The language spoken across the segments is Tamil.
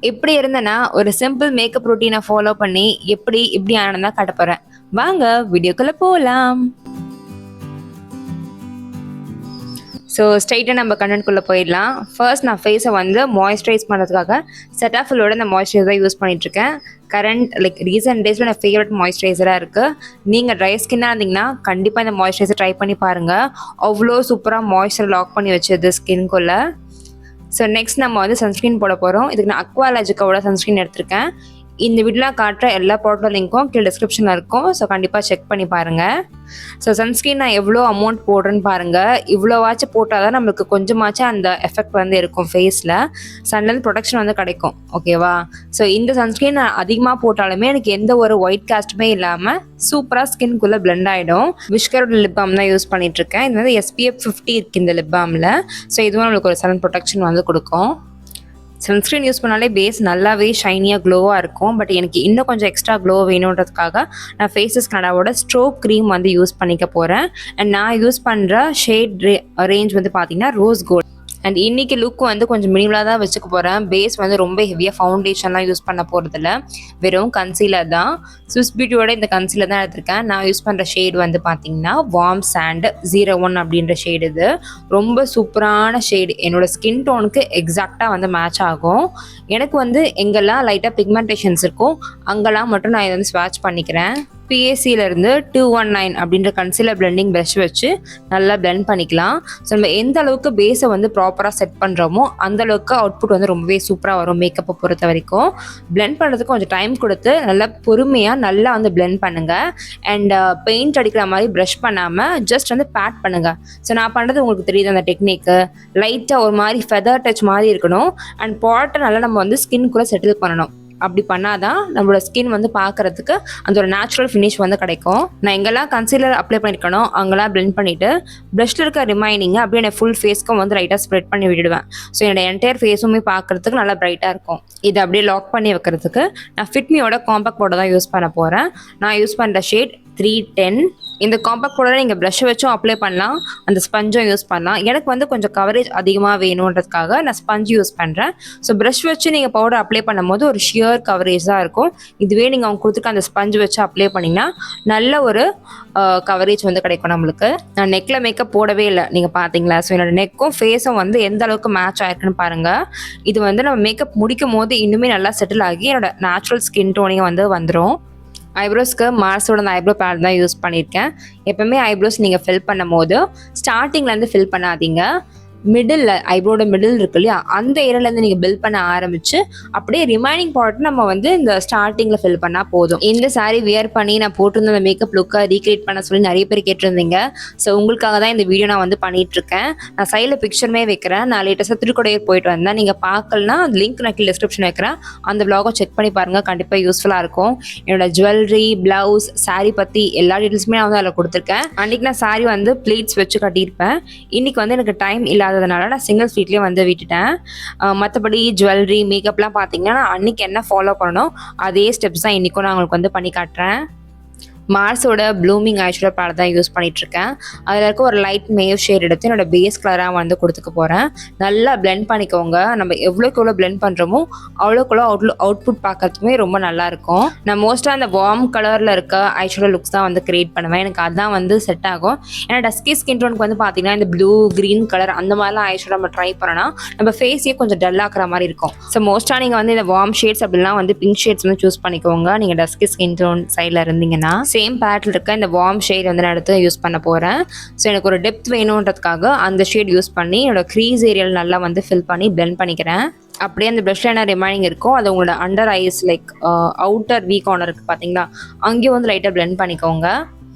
இப்படி இருந்தேன்னா ஒரு சிம்பிள் மேக்கப் ரொட்டீனை ஃபாலோ பண்ணி இப்படி ஆனதான் காட்ட போறேன். வாங்க வீடியோக்குள்ள போகலாம். ஸோ ஸ்ட்ரைட்டாக நம்ம கண்டென்ட்குள்ளே போயிடலாம். ஃபர்ஸ்ட் நான் ஃபேஸை வந்து மாய்ஸ்சரைஸ் பண்ணுறதுக்காக செட்டாஃபிலோட இந்த மாய்ஸ்சரைசர் யூஸ் பண்ணிகிட்ருக்கேன். கரண்ட் ரீசெண்ட் டேஸில் நான் ஃபேவரட் மாய்ஸ்சரைசராக இருக்குது. நீங்கள் ட்ரை ஸ்கின்னாக இருந்தீங்கன்னா கண்டிப்பாக இந்த மாய்ஸ்சரைசர் ட்ரை பண்ணி பாருங்கள். அவ்வளோ சூப்பராக மாய்ஸ்சர் லாக் பண்ணி வச்சது ஸ்கின்குள்ளே. ஸோ நெக்ஸ்ட் நம்ம வந்து சன்ஸ்க்ரீன் போட போகிறோம். இதுக்கு நான் அக்வாலாஜிக்காவோட சன்ஸ்க்ரீன் எடுத்திருக்கேன். இந்த வீடியோவில் காட்டுற எல்லா ப்ராடக்ட் லிங்க்கும் கீழே டிஸ்கிரிப்ஷனில் இருக்கும். ஸோ கண்டிப்பாக செக் பண்ணி பாருங்கள். ஸோ சன்ஸ்க்ரீன் நான் எவ்வளோ அமௌண்ட் போடுறேன்னு பாருங்கள். இவ்வளோவாச்சும் போட்டால் தான் நம்மளுக்கு கொஞ்சமாச்சும் அந்த எஃபெக்ட் வந்து இருக்கும் ஃபேஸில். சன்லேருந்து ப்ரொடெக்ஷன் வந்து கிடைக்கும். ஓகேவா? ஸோ இந்த சன்ஸ்க்ரீன் நான் அதிகமாக போட்டாலுமே எனக்கு எந்த ஒரு ஒயிட் காஸ்ட்டுமே இல்லாமல் சூப்பராக ஸ்கின்குள்ளே பிளெண்ட் ஆகிடும். விஷ்கரோட லிப் பாம் தான் யூஸ் பண்ணிகிட்ருக்கேன். இது வந்து SPF 50 இருக்குது இந்த லிப் பாமில். ஸோ இதுவும் நம்மளுக்கு ஒரு சன் ப்ரொடெக்ஷன் வந்து கொடுக்கும். சன்ஸ்க்ரீன் யூஸ் பண்ணாலே பேஸ் நல்லாவே ஷைனியாக க்ளோவாக இருக்கும். பட் எனக்கு இன்னும் கொஞ்சம் எக்ஸ்ட்ரா க்ளோ வேணுன்றதுக்காக நான் ஃபேஸஸ் கனடாவோட ஸ்ட்ரோக் க்ரீம் வந்து யூஸ் பண்ணிக்க போகிறேன். அண்ட் நான் யூஸ் பண்ணுற ஷேட் ரேஞ்ச் வந்து பார்த்தீங்கன்னா ரோஸ் கோல்ட். அண்ட் இன்றைக்கி லுக் வந்து கொஞ்சம் மினிமலாக தான் வச்சுக்க போகிறேன். பேஸ் வந்து ரொம்ப ஹெவியாக ஃபவுண்டேஷன்லாம் யூஸ் பண்ண போகிறதில்ல, வெறும் கன்சீலர் தான். ஸ்விஸ் பியூட்டியோட இந்த கன்சீலர் தான் எடுத்திருக்கேன். நான் யூஸ் பண்ணுற ஷேட் வந்து பார்த்தீங்கன்னா வார்ம் சாண்ட் 01 அப்படின்ற ஷேடு. இது ரொம்ப சூப்பரான ஷேடு. என்னோடய ஸ்கின் டோனுக்கு எக்ஸாக்டாக வந்து மேட்ச் ஆகும். எனக்கு வந்து எங்கெல்லாம் லைட்டாக பிக்மெண்டேஷன்ஸ் இருக்கும் அங்கெல்லாம் மட்டும் நான் இதை வந்து ஸ்வாட்ச் பண்ணிக்கிறேன். PACலேருந்து 219 அப்படின்ற கன்சீலர் பிளெண்டிங் ப்ரஷ் வச்சு நல்லா பிளெண்ட் பண்ணிக்கலாம். ஸோ நம்ம எந்த அளவுக்கு பேஸை வந்து ப்ராப்பராக செட் பண்ணுறோமோ அந்த அளவுக்கு அவுட்புட் வந்து ரொம்பவே சூப்பராக வரும். மேக்கப்பை பொறுத்த வரைக்கும் பிளெண்ட் பண்ணுறதுக்கு கொஞ்சம் டைம் கொடுத்து நல்லா பொறுமையாக நல்லா வந்து பிளெண்ட் பண்ணுங்கள். அண்ட் பெயிண்ட் அடிக்கிற மாதிரி ப்ரஷ் பண்ணாமல் ஜஸ்ட் வந்து பேட் பண்ணுங்கள். ஸோ நான் பண்ணுறது உங்களுக்கு தெரியுது அந்த டெக்னிக்கு. லைட்டாக ஒரு மாதிரி ஃபெதர் டச் மாதிரி இருக்கணும். அண்ட் ப்ராடக்ட்டை நல்லா நம்ம வந்து ஸ்கின்குள்ளே செட்டில் பண்ணணும். அப்படி பண்ணாதான் நம்மளோட ஸ்கின் வந்து பார்க்குறதுக்கு அந்த ஒரு நேச்சுரல் ஃபினிஷ் வந்து கிடைக்கும். நான் எங்கெல்லாம் கன்சீலர் அப்ளை பண்ணியிருக்கணும் அங்கெல்லாம் பிளெண்ட் பண்ணிவிட்டு ப்ரஷ்ல இருக்க ரிமைனிங்கை அப்படியே நான் ஃபுல் ஃபேஸ்க்கும் வந்து லைட்டாக ஸ்ப்ரெட் பண்ணி விடுவேன். ஸோ என்னோட என்டையர் ஃபேஸுமே பார்க்குறதுக்கு நல்லா பிரைட்டாக இருக்கும். இதை அப்படியே லாக் பண்ணி வைக்கிறதுக்கு நான் ஃபிட்மியோட காம்பேக்ட் பவுடர் தான் யூஸ் பண்ண போகிறேன். நான் யூஸ் பண்ணுற ஷேட் 310. இந்த காம்பேக்ட் பவுடரை நீங்கள் ப்ரஷ் வச்சும் அப்ளை பண்ணலாம், அந்த ஸ்பஞ்சும் யூஸ் பண்ணலாம். எனக்கு வந்து கொஞ்சம் கவரேஜ் அதிகமாக வேணுன்றதுக்காக நான் ஸ்பஞ்ச் யூஸ் பண்ணுறேன். ஸோ ப்ரஷ் வச்சு நீங்கள் பவுடர் அப்ளை பண்ணும்போது ஒரு ஷியர் கவரேஜ் தான் இருக்கும். இதுவே நீங்கள் அவங்க கொடுத்துருக்க அந்த ஸ்பஞ்ச் வச்சு அப்ளை பண்ணிங்கன்னா நல்ல ஒரு கவரேஜ் வந்து கிடைக்கும் நம்மளுக்கு. நான் நெக்கில் மேக்கப் போடவே இல்லை, நீங்கள் பார்த்தீங்களா? ஸோ என்னோட நெக்கும் ஃபேஸும் வந்து எந்த அளவுக்கு மேட்ச் ஆயிருக்குன்னு பாருங்கள். இது வந்து நம்ம மேக்கப் முடிக்கும் போது இன்னுமே நல்லா செட்டில் ஆகி என்னோட நேச்சுரல் ஸ்கின் டோனிங் வந்து வந்துடும். ஐப்ரோஸ்க்கு மார்ஸோட அந்த ஐப்ரோ பேட் தான் யூஸ் பண்ணியிருக்கேன். எப்போவுமே ஐப்ரோஸ் நீங்கள் ஃபில் பண்ணும் போது ஸ்டார்டிங்லேருந்து ஃபில் பண்ணாதீங்க. மிடில் ஐப்ரோட மிடில் இருக்கு இல்லையா, அந்த ஏரியாலேருந்து நீங்கள் பில்ட் பண்ண ஆரம்பிச்சு அப்படியே ரிமைனிங் பார்ட் நம்ம வந்து இந்த ஸ்டார்டிங்கில் ஃபில் பண்ணால் போதும். இந்த சாரீ வியர் பண்ணி நான் போட்டிருந்த அந்த மேக்கப் லுக்கை ரீக்ரியேட் பண்ண சொல்லி நிறைய பேர் கேட்டிருந்தீங்க. ஸோ உங்களுக்காக தான் இந்த வீடியோ நான் வந்து பண்ணிகிட்ருக்கேன். நான் சைடில் பிக்சருமே வைக்கிறேன். நான் லேட்டஸ்ட்டாக திருக்கொடையூர் போயிட்டு வந்தேன். நீங்கள் பார்க்கலனா அந்த லிங்க் நான் கீழே டிஸ்கிரிப்ஷன் வைக்கிறேன். அந்த வ்ளாகை செக் பண்ணி பாருங்கள், கண்டிப்பாக யூஸ்ஃபுல்லாக இருக்கும். என்னோட ஜுவல்லரி, ப்ளவுஸ், சாரீ பற்றி எல்லா டீட்டெயில்ஸுமே நான் வந்து அதில் கொடுத்துருக்கேன். அன்றைக்கி நான் சாரீ வந்து ப்ளீட்ஸ் வச்சு கட்டியிருப்பேன். இன்றைக்கி வந்து எனக்கு டைம் இல்லாததுனால நான் சிங்கிள் ஃபீட்லேயே வந்து விட்டுட்டேன். மற்றபடி ஜுவல்லரி, மேக்கப்லாம் பார்த்தீங்கன்னா அன்றைக்கி என்ன ஃபாலோ பண்ணணும் அதே ஸ்டெப்ஸ் தான் இன்றைக்கும் நான் உங்களுக்கு வந்து பண்ணி காட்டுறேன். மார்ஸோட ப்ளூமிங் ஐஷேடோ பேலட் தான் யூஸ் பண்ணிகிட்ருக்கேன். அதில் இருக்க ஒரு லைட் மேவ் ஷேட் எடுத்து என்னோட பேஸ் கலராக வந்து கொடுத்துக்க போகிறேன். நல்லா பிளெண்ட் பண்ணிக்கோங்க. நம்ம எவ்வளோக்கு எவ்வளோ பிளெண்ட் பண்ணுறோமோ அவ்வளோக்குள்ள அவுட்புட் பார்க்கறதுக்குமே ரொம்ப நல்லாயிருக்கும். நான் மோஸ்ட்டாக அந்த வார்ம் கலரில் இருக்க ஐஷேடோ லுக்ஸ் தான் வந்து க்ரியேட் பண்ணுவேன். எனக்கு அதுதான் வந்து செட் ஆகும். ஏன்னா டஸ்கி ஸ்கின் டோனுக்கு வந்து பார்த்தீங்கன்னா இந்த ப்ளூ, க்ரீன் கலர் அந்த மாதிரிலாம் ஐஷேடோ நம்ம ட்ரை பண்ணோன்னா நம்ம ஃபேஸையே கொஞ்சம் டல்லாக்குற மாதிரி இருக்கும். ஸோ மோஸ்ட்டாக நீங்கள் வந்து இந்த வார்ம் ஷேட்ஸ் அப்படிலாம் வந்து பிங்க் ஷேட்ஸ் வந்து சூஸ் பண்ணிக்கோங்க நீங்கள் டஸ்கி ஸ்கின் டோன் சைடில் இருந்தீங்கன்னா. சேம் பேட்டில் இருக்க இந்த வார்ம் ஷேட் வந்து நான் எடுத்து யூஸ் பண்ண போகிறேன். ஸோ எனக்கு ஒரு டெப்த் வேணுன்றதுக்காக அந்த ஷேட் யூஸ் பண்ணி என்னோட க்ரீஸ் ஏரியாவில் நல்லா வந்து ஃபில் பண்ணி பிளெண்ட் பண்ணிக்கிறேன். அப்படியே அந்த ப்ரஷ்ல என்ன ரிமைனிங் இருக்கும் அது உங்களோட அண்டர் ஐஸ் அவுட்டர் வீ கார்னர் இருக்குது பார்த்தீங்களா, அங்கேயும் வந்து லைட்டாக பிளெண்ட் பண்ணிக்கோங்க.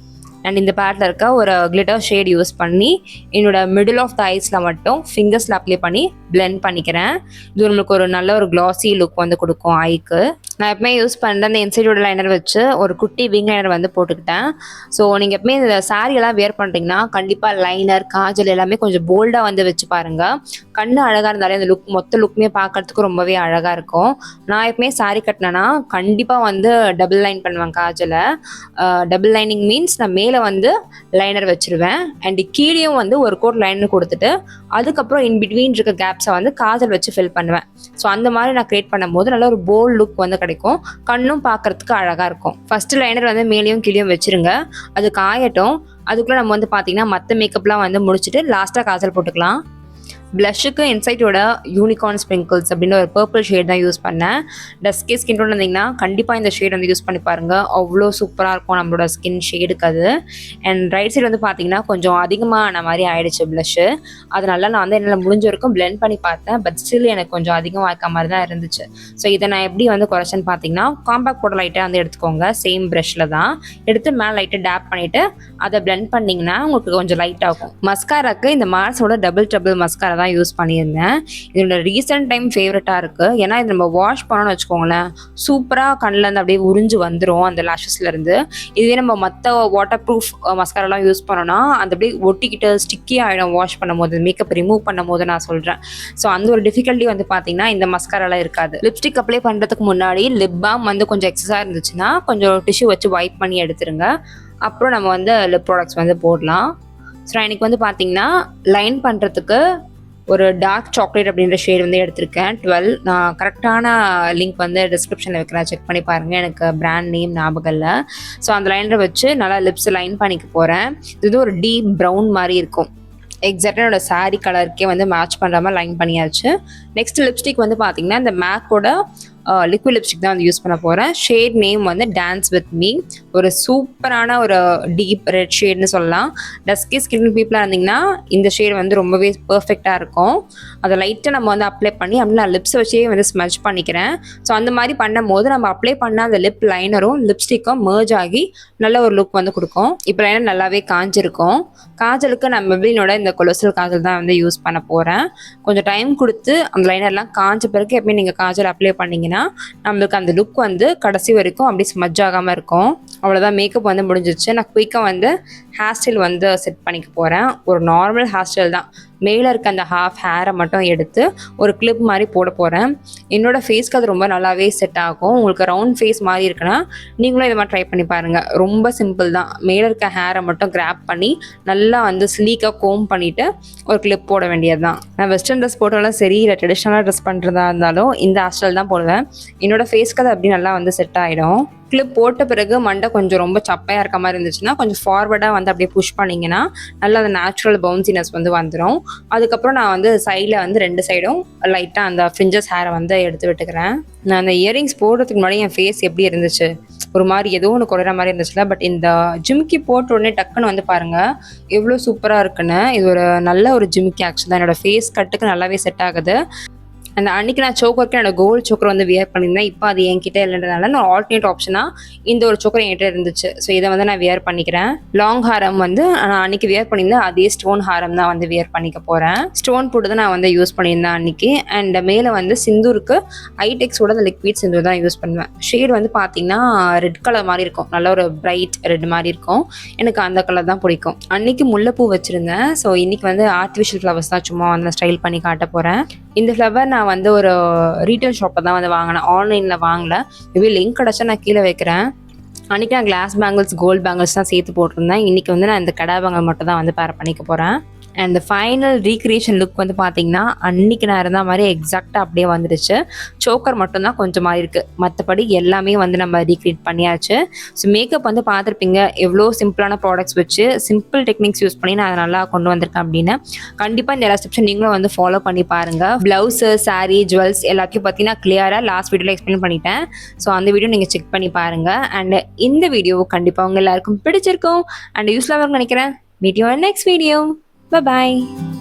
அண்ட் இந்த பேட்டில் இருக்க ஒரு கிளிட்டர் ஷேட் யூஸ் பண்ணி என்னோட மிடில் ஆஃப் த ஐஸில் மட்டும் ஃபிங்கர்ஸில் அப்ளை பண்ணி பிளெண்ட் பண்ணிக்கிறேன். இது நம்மளுக்கு ஒரு நல்ல ஒரு கிளாஸி லுக் வந்து கொடுக்கும் ஐக்கு. நான் எப்பவுமே யூஸ் பண்ணுற அந்த இன்சைடோட லைனர் வச்சு ஒரு குட்டி விங் லைனர் வந்து போட்டுக்கிட்டேன். ஸோ நீங்கள் எப்பவுமே இந்த சாரியெல்லாம் வேர் பண்ணுறீங்கன்னா கண்டிப்பாக லைனர், காஜல் எல்லாமே கொஞ்சம் போல்டாக வந்து வச்சு பாருங்கள். கண்ணு அழகாக இருந்தாலே அந்த லுக் மொத்த லுக்குமே பார்க்கறதுக்கு ரொம்பவே அழகாக இருக்கும். நான் எப்பவுமே சாரி கட்டினேன்னா கண்டிப்பாக வந்து டபுள் லைன் பண்ணுவேன் காஜலை. டபுள் லைனிங் மீன்ஸ் நான் மேலே வந்து லைனர் வச்சுருவேன் அண்ட் கீழேயும் வந்து ஒரு கோட் லைனர் கொடுத்துட்டு அதுக்கப்புறம் இன்பிட்வீன் இருக்க கேப்ஸ் பார்ட்ஸை வந்து காஜல் வச்சு ஃபில் பண்ணுவேன். ஸோ அந்த மாதிரி நான் க்ரியேட் பண்ணும்போது நல்ல ஒரு போல்ட் லுக் வந்து கிடைக்கும், கண்ணும் பார்க்கறதுக்கு அழகாக இருக்கும். ஃபஸ்ட்டு லைனர் வந்து மேலேயும் கீழேயும் வச்சுருங்க, அது காயட்டும். அதுக்குள்ளே நம்ம வந்து பார்த்திங்கன்னா மற்ற மேக்கப்லாம் வந்து முடிச்சுட்டு லாஸ்ட்டாக காஜல் போட்டுக்கலாம். ப்ளஷ்ஷுக்கு இன்சைட்டோட யூனிகார்ன் ஸ்ப்ரிங்கிள்ஸ் அப்படின்னு ஒரு பர்பிள் ஷேட் தான் யூஸ் பண்ணேன். டஸ்கே ஸ்கின் டோன் இருந்தீங்கன்னா கண்டிப்பாக இந்த ஷேட் வந்து யூஸ் பண்ணி பாருங்கள், அவ்வளோ சூப்பராக இருக்கும் நம்மளோட ஸ்கின் ஷேடுக்கு அது. அண்ட் ரைட் சைடு வந்து பார்த்தீங்கன்னா கொஞ்சம் அதிகமான மாதிரி ஆயிடுச்சு ப்ளஷ்ஷு. அதனால நான் வந்து என்னால் முடிஞ்ச வரைக்கும் பிளெண்ட் பண்ணி பார்த்தேன், பட் ஸ்டில் எனக்கு கொஞ்சம் அதிகமாக இருக்க மாதிரி தான் இருந்துச்சு. ஸோ இதை நான் எப்படி வந்து குறைச்சேன்னு பார்த்தீங்கன்னா காம்பேக்ட் பவுடர் லைட்டாக வந்து எடுத்துக்கோங்க, சேம் ப்ரஷில் தான் எடுத்து மேலே லைட்டாக டேப் பண்ணிவிட்டு அதை பிளெண்ட் பண்ணிங்கன்னா உங்களுக்கு கொஞ்சம் லைட் ஆகும். மஸ்காராக்கு இந்த மார்ஸோட டபுள் மஸ்காரா தான் யூஸ் பண்ணியிருந்தேன். இதோட ரீசெண்ட் டைம் ஃபேவரட்டாக இருக்குது. ஏன்னா இது நம்ம வாஷ் பண்ணோன்னு வச்சுக்கோங்களேன், சூப்பராக கண்ணிலேருந்து அப்படியே உறிஞ்சு வந்துடும் அந்த லேஷஸ்லேருந்து. இதுவே நம்ம மற்ற வாட்டர் ப்ரூஃப் மஸ்காரெல்லாம் யூஸ் பண்ணோன்னா அந்த அப்படியே ஒட்டிக்கிட்டு ஸ்டிக்கி ஆகிடும் வாஷ் பண்ணும் போது, மேக்கப் ரிமூவ் பண்ணும் போது நான் சொல்கிறேன். ஸோ அந்த ஒரு டிஃபிகல்ட்டி வந்து பார்த்தீங்கன்னா இந்த மஸ்காரெல்லாம் இருக்காது. லிப்ஸ்டிக் அப்ளை பண்ணுறதுக்கு முன்னாடி லிப் பாம் வந்து கொஞ்சம் எக்ஸஸாக இருந்துச்சுன்னா கொஞ்சம் டிஷ்யூ வச்சு வைப் பண்ணி எடுத்துருங்க. அப்புறம் நம்ம வந்து லிப் ப்ராடக்ட்ஸ் வந்து போடலாம். ஸோ எனக்கு வந்து பார்த்தீங்கன்னா லைன் பண்ணுறதுக்கு ஒரு டார்க் சாக்லேட் அப்படின்ற ஷேட் வந்து எடுத்திருக்கேன் 12. நான் கரெக்டான லிங்க் வந்து டிஸ்கிரிப்ஷனில் வைக்கிறேன், செக் பண்ணி பாருங்கள், எனக்கு பிராண்ட் நேம் ஞாபகம் இல்லை. ஸோ அந்த லைனரை வச்சு நல்லா லிப்ஸ் லைன் பண்ணிக்க போகிறேன். இது ஒரு டீப் ப்ரௌன் மாதிரி இருக்கும், எக்ஸாக்டாக என்னோட சாரீ கலருக்கே வந்து மேட்ச் பண்ணுற மாதிரி லைன் பண்ணியாச்சு. நெக்ஸ்ட் லிப்ஸ்டிக் வந்து பார்த்தீங்கன்னா இந்த மேக்கோட லிக்விட் லிப்ஸ்டிக் தான் வந்து யூஸ் பண்ண போகிறேன். ஷேட் நேம் வந்து டான்ஸ் வித் மீ. ஒரு சூப்பரான ஒரு டீப் ரெட் ஷேட்னு சொல்லலாம். டஸ்கி ஸ்கின் பீப்புளாக இருந்தீங்கன்னா இந்த ஷேட் வந்து ரொம்பவே பர்ஃபெக்டாக இருக்கும். அதை லைட்டாக நம்ம வந்து அப்ளை பண்ணி அப்படி நான் லிப்ஸை வச்சே வந்து ஸ்மஜ் பண்ணிக்கிறேன். ஸோ அந்த மாதிரி பண்ணும் போது நம்ம அப்ளை பண்ண அந்த லிப் லைனரும் லிப்ஸ்டிக்கும் மர்ஜ் ஆகி நல்ல ஒரு லுக் வந்து கொடுக்கும். இப்போ லைனர் நல்லாவே காஞ்சிருக்கும். காஜலுக்கு நான் மெப்ளினோட இந்த கொலோசல் காஜல் தான் வந்து யூஸ் பண்ண போகிறேன். கொஞ்சம் டைம் கொடுத்து அந்த லைனர்லாம் காஞ்ச பிறகு எப்பயும் நீங்கள் காஜல் அப்ளை பண்ணிங்கன்னா நம்மளுக்கு அந்த லுக் வந்து கடைசி வரைக்கும் அப்படி ஸ்மஜ் ஆகாமல் இருக்கும். அவ்வளோதான், மேக்கப் வந்து முடிஞ்சிச்சு. நான் குயிக்காக வந்து ஹேர் ஸ்டைல் வந்து செட் பண்ணிக்க போகிறேன். ஒரு நார்மல் ஹேர் ஸ்டைல் தான், மேலே இருக்க அந்த ஹாஃப் ஹேரை மட்டும் எடுத்து ஒரு கிளிப் மாதிரி போட போகிறேன். என்னோடய ஃபேஸ்க்கு அது ரொம்ப நல்லாவே செட் ஆகும். உங்களுக்கு ரவுண்ட் ஃபேஸ் மாதிரி இருக்குன்னா நீங்களும் இதை மாதிரி ட்ரை பண்ணி பாருங்கள். ரொம்ப சிம்பிள் தான், மேலே இருக்க ஹேரை மட்டும் கிராப் பண்ணி நல்லா வந்து ஸ்லீக்காக கோம் பண்ணிவிட்டு ஒரு கிளிப் போட வேண்டியது தான். நான் வெஸ்டர்ன் ட்ரெஸ் போட்டாலும் சரி, இல்லை ட்ரெடிஷ்னலாக ட்ரெஸ் பண்ணுறதா இருந்தாலும் இந்த ஹேர் ஸ்டைல் தான் போடுவேன். என்னோடய ஃபேஸ்க்கு அது அப்படி நல்லா வந்து செட் ஆகிடும். கிளிப் போட்ட பிறகு மண்டை கொஞ்சம் ரொம்ப சப்பையாக இருக்க மாதிரி இருந்துச்சுன்னா கொஞ்சம் ஃபார்வர்டாக வந்து அப்படியே புஷ் பண்ணிங்கன்னா நல்லா அந்த நேச்சுரல் பவுன்சினஸ் வந்து வந்துடும். அதுக்கப்புறம் நான் வந்து சைடில் வந்து 2 சைடும் லைட்டாக அந்த ஃப்ரிஞ்சஸ் ஹேரை வந்து எடுத்து விட்டுக்கிறேன். நான் அந்த இயரிங்ஸ் போடுறதுக்கு முன்னாடி என் ஃபேஸ் எப்படி இருந்துச்சு, ஒரு மாதிரி ஏதோ ஒன்று குறையிற மாதிரி இருந்துச்சுல. பட் இந்த ஜிம்கி போட்ட உடனே டக்குன்னு வந்து பாருங்கள் எவ்வளோ சூப்பராக இருக்குன்னு. இது ஒரு நல்ல ஒரு ஜிம்கி ஆக்சுவலாக என்னோடய ஃபேஸ் கட்டுக்கு நல்லாவே செட் ஆகுது. அந்த அன்றைக்கி நான் சோக்கருக்கு என்னோட கோல்டு சோக்கர் வந்து வியர் பண்ணியிருந்தேன். இப்போ அது என்கிட்ட இல்லைன்றதுனால நான் ஆல்டர்னேட் ஆப்ஷனாக இந்த ஒரு சோக்கர் என்கிட்ட இருந்துச்சு. ஸோ இதை வந்து நான் வியர் பண்ணிக்கிறேன். லாங் ஹாரம் வந்து நான் அன்றைக்கி வியர் பண்ணியிருந்தேன், அதே ஸ்டோன் ஹாரம் தான் வந்து வியர் பண்ணிக்க போகிறேன். ஸ்டோன் போட்டு தான் நான் வந்து யூஸ் பண்ணியிருந்தேன் அன்றைக்கி. அண்ட் மேலே வந்து சிந்தூருக்கு ஐடெக்ஸோட அந்த லிக்விட் சிந்தூர் தான் யூஸ் பண்ணுவேன். ஷேட் வந்து பார்த்திங்கன்னா ரெட் கலர் மாதிரி இருக்கும், நல்ல ஒரு பிரைட் ரெட் மாதிரி இருக்கும். எனக்கு அந்த கலர் தான் பிடிக்கும். அன்றைக்கி முல்லைப்பூ வச்சுருந்தேன். ஸோ இன்றைக்கி வந்து ஆர்டிஃபிஷியல் ஃப்ளவர்ஸ் தான் சும்மா வந்து ஸ்டைல் பண்ணி காட்ட போகிறேன். இந்த ஃப்ளவர் நான் வந்து ஒரு ரீட்டைல் ஷாப்பில் தான் வந்து வாங்கினேன், ஆன்லைனில் வாங்கலை. மேபி லிங்க் கிடச்சா நான் கீழே வைக்கிறேன். அன்றைக்கி நான் கிளாஸ் பேங்கிள்ஸ் கோல்டு பேங்கிள்ஸ் தான் சேர்த்து போட்டிருந்தேன். இன்றைக்கி வந்து நான் இந்த கடை பேங்கிள் மட்டும் தான் வந்து பேர் பண்ணிக்க போகிறேன். அண்ட் ஃபைனல் ரீக்ரியேஷன் லுக் வந்து பார்த்திங்கன்னா அன்றைக்கி நான் இருந்த மாதிரி எக்ஸாக்டாக அப்படியே வந்துடுச்சு. சோக்கர் மட்டும்தான் கொஞ்சம் மாதிரி இருக்குது, மற்றபடி எல்லாமே வந்து நம்ம ரீக்ரியேட் பண்ணியாச்சு. ஸோ மேக்கப் வந்து பார்த்துருப்பீங்க எவ்வளோ சிம்பிளான ப்ராடக்ட்ஸ் வச்சு சிம்பிள் டெக்னிக்ஸ் யூஸ் பண்ணி நான் அதை நல்லா கொண்டு வந்திருக்கேன் அப்படின்னு. கண்டிப்பாக இந்த எல்லா ஸ்டெப்ஸும் நீங்களும் வந்து ஃபாலோ பண்ணி பாருங்கள். ப்ளவுஸு, சாரீ, ஜுவல்ஸ் எல்லாத்தையும் பார்த்தீங்கன்னா கிளியராக லாஸ்ட் வீடியோவில் எக்ஸ்பிளைன் பண்ணிட்டேன். ஸோ அந்த வீடியோ நீங்கள் செக் பண்ணி பாருங்கள். அண்ட் இந்த வீடியோ கண்டிப்பாக உங்கள் எல்லாருக்கும் பிடிச்சிருக்கும் அண்ட் யூஸ்ஃபுல்லாக இருக்கும்னு நினைக்கிறேன். Meet you in next video. Bye-bye.